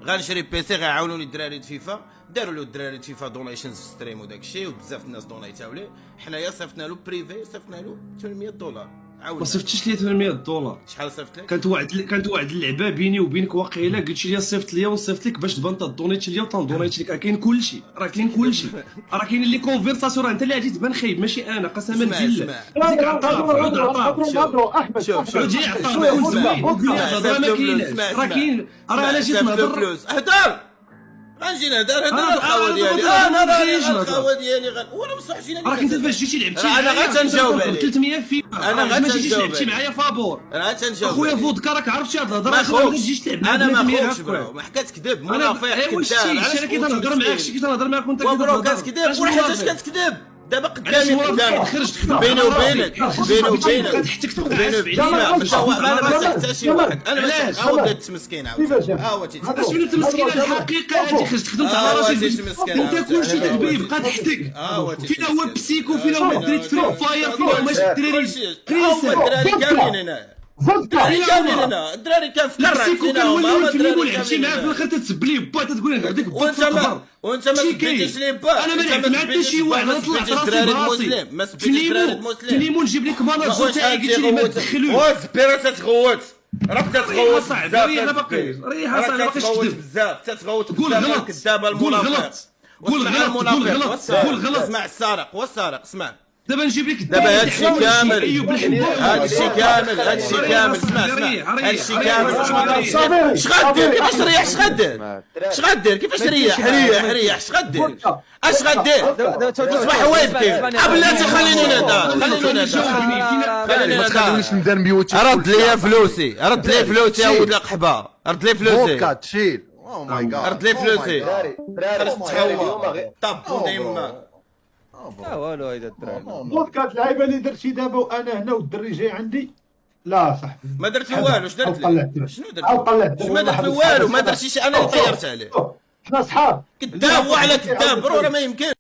غنشري بيسي غيعاونوني الدراري فيفا، داروا له الدراري فيفا دونيشنز ستريم وداك الشيء، وبزاف الناس دونيتاو ليه. حنايا صيفطنا له بريفي، صيفطنا له $800. ما صيفطتيش لي $800. شحال صيفط لك؟ كانت واحد اللعبه بيني وبينك واقيلا، قلت لي صيفط لي ونصيفط لك باش تبان تدونيت ليا وتندونيت لك. كاين كلشي، راه كاين كلشي، راه كاين اللي كونفرساسيون، راه انت اللي غادي تبان خايب ماشي انا، قسما بالله. ديك هضروا احمد جي عطاه كل زمان هضره ما كايناش، راه كاين، راه انا جيت نهضر. هدر غنجي نهدر الخاوه ديالي، انا راه الخاوه ديالي وانا بصح جينا. راك انت فاش جيتي لعبتي انا غير تنجاوب عليك 300 فيفا، انا غير ما جيتيش تنجاوب لعبتي معايا فابور. انا تنجاوب اخويا فودكا راك عرفتي هاد الهضره، ما ما تجيش تلعب انا ما 300 خوفش برو، ما حكات كذب انا منافق واش كذاب. شتي انا كي تنهضر معاك شي كي تنهضر معاك وانت برو كتكذب ولا حاجه كتكذب دابا قدامي بيني وبينك بيني وبينك بيني وبينك انا ما سالت شي واحد، انا ما عاود تمسكين عاود هو اش من التمسكينه الحقيقه هادي خرجت خدمت على راسي انت كلشي تدبي بقى تحتك. فينا هو بسيكو، فينا هو دريت فري فاير، فينا هما الدراري الدراري كاملين هنا، الدراري كاملين هنا، الدراري كان في بسيكو كان هو اللي في اللي لعبتي معاه في الاخر تتسب ليه با تقول انا هذيك با تفضل. وانت ما سبيتيش لي با، انا ما لعبت مع حتى شي واحد، انا طلعت راسي براسي. ما سبيتيش دراري مسلم في ليمون نجيب لك ماناجر تاعي قلت لي ما تدخلوش. وسبيرا تتغوت، راك تتغوت صاحبي، ريح باقي ريح صاحبي، باقيش تكذب بزاف، تتغوت قول غلط، كذابه قول المنافق. غلط، قول غلط، قول غلط، قول غلط. اسمع السارق والسارق، اسمع دابا نجيب لك دابا هادشي كامل، هادشي كامل، هادشي كامل، اسمع هادشي كامل. اش غدير؟ كيفاش تريح؟ اش غدير؟ اش غدير؟ كيفاش تريح؟ ريح اش غدير؟ اش غدير؟ تصبح وايبكي بلاتي. خليني نهضر، خليني نهضر. رد لي فلوسي، رد لي فلوسي يا ولد القحبه، رد لي فلوسي. فودكا تشيل. او ماي جاد، رد لي فلوسي. دراري تحوى طب ديما لا والو هيدا الدراري. فودكا اللعيبه اللي درتي دابا وانا هنا والدري جاي عندي، لا صاحبي ما درت له والو. اش درت لي؟ شنو درت؟ ما درت له والو، ما درتش شي، انا اللي طيرت عليه. حنا صحاب كذاب وعلى كذاب برو، راه ما يمكن.